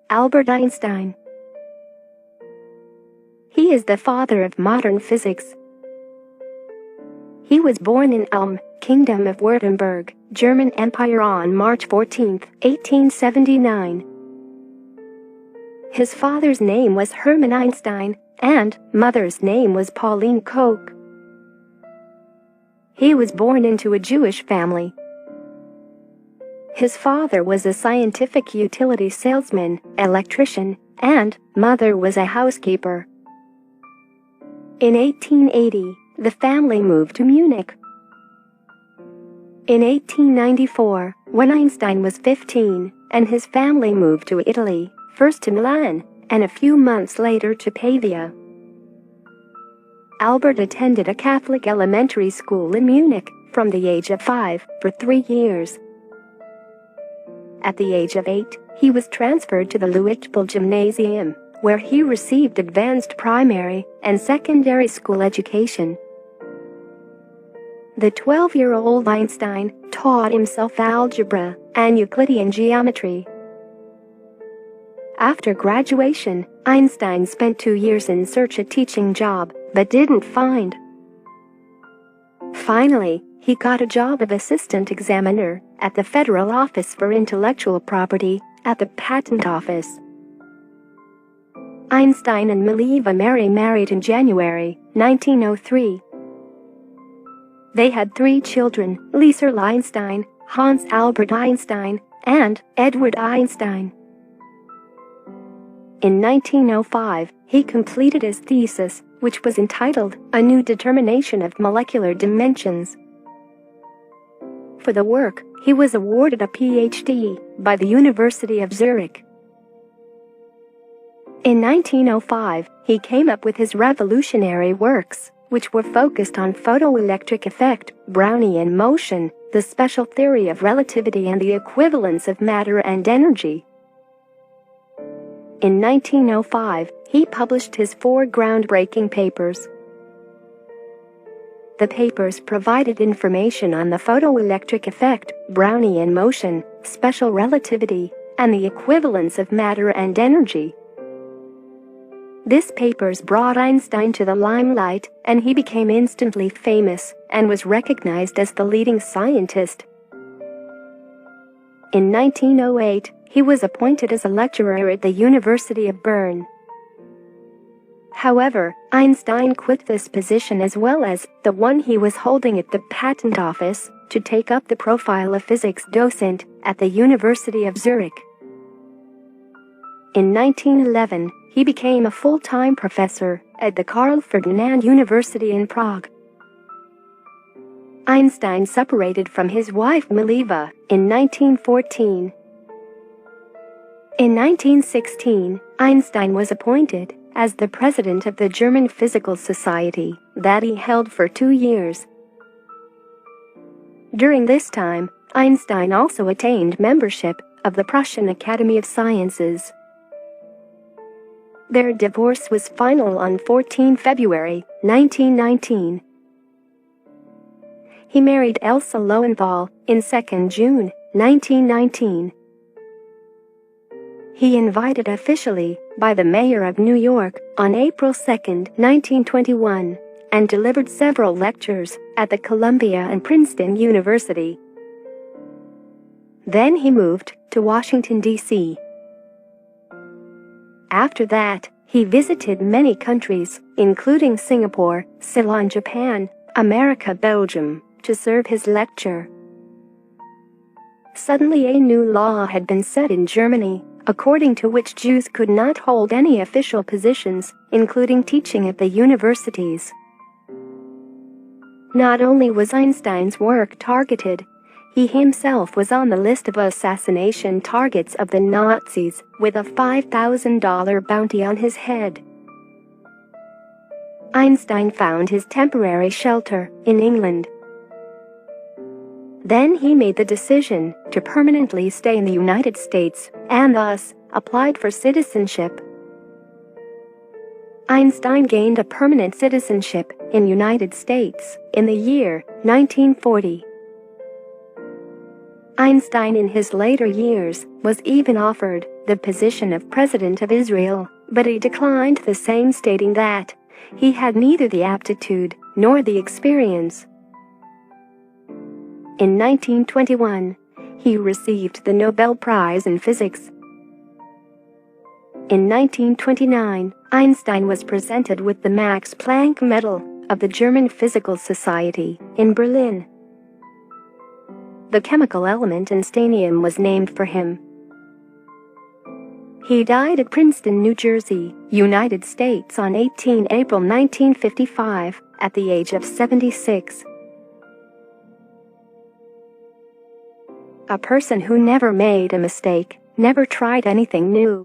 Albert Einstein. He is the father of modern physics. He was born in Ulm, Kingdom of Württemberg, German Empire on March 14, 1879. His father's name was Hermann Einstein, and mother's name was Pauline Koch. He was born into a Jewish family. His father was a scientific utility salesman, electrician, and mother was a housekeeper. In 1880, the family moved to Munich. In 1894, when Einstein was 15, and his family moved to Italy, first to Milan, and a few months later to Pavia. Albert attended a Catholic elementary school in Munich from the age of 5 for 3 years. At the age of 8, he was transferred to the Luitpold Gymnasium, where he received advanced primary and secondary school education. The 12-year-old Einstein taught himself algebra and Euclidean geometry. After graduation, Einstein spent 2 years in search of a teaching job, but didn't find. Finally, he got a job of assistant examiner at the Federal Office for Intellectual Property at the Patent Office. Einstein and Mileva married in January 1903. They had 3 children, Liesl Einstein, Hans Albert Einstein, and Edward Einstein. In 1905, he completed his thesis, which was entitled A New Determination of Molecular Dimensions. For the work, he was awarded a PhD by the University of Zurich. In 1905, he came up with his revolutionary works, which were focused on photoelectric effect, Brownian motion, the special theory of relativity and the equivalence of matter and energy. In 1905, he published his 4 groundbreaking papers. The papers provided information on the photoelectric effect, Brownian motion, special relativity, and the equivalence of matter and energy. These papers brought Einstein to the limelight, and he became instantly famous and was recognized as the leading scientist. In 1908, he was appointed as a lecturer at the University of Bern. However, Einstein quit this position as well as the one he was holding at the Patent Office to take up the profile of physics docent at the University of Zurich. In 1911, he became a full-time professor at the Karl Ferdinand University in Prague. Einstein separated from his wife Mileva in 1914. In 1916, Einstein was appointed as the president of the German Physical Society that he held for 2 years. During this time, Einstein also attained membership of the Prussian Academy of Sciences. Their divorce was final on 14 February 1919. He married Elsa Lowenthal in 2 June 1919. He invited officially by the mayor of New York on April 2, 1921, and delivered several lectures at the Columbia and Princeton University. Then he moved to Washington, D.C. After that, he visited many countries, including Singapore, Ceylon, Japan, America, Belgium, to serve his lecture. Suddenly a new law had been set in Germany, according to which Jews could not hold any official positions, including teaching at the universities. Not only was Einstein's work targeted, he himself was on the list of assassination targets of the Nazis, with a $5,000 bounty on his head. Einstein found his temporary shelter in England. Then he made the decision to permanently stay in the United States and thus applied for citizenship. Einstein gained a permanent citizenship in the United States in the year 1940. Einstein in his later years was even offered the position of President of Israel, but he declined the same, stating that he had neither the aptitude nor the experience. In 1921, he received the Nobel Prize in Physics. In 1929, Einstein was presented with the Max Planck Medal of the German Physical Society in Berlin. The chemical element instantanium was named for him. He died at Princeton, New Jersey, United States on 18 April 1955, at the age of 76. A person who never made a mistake, never tried anything new.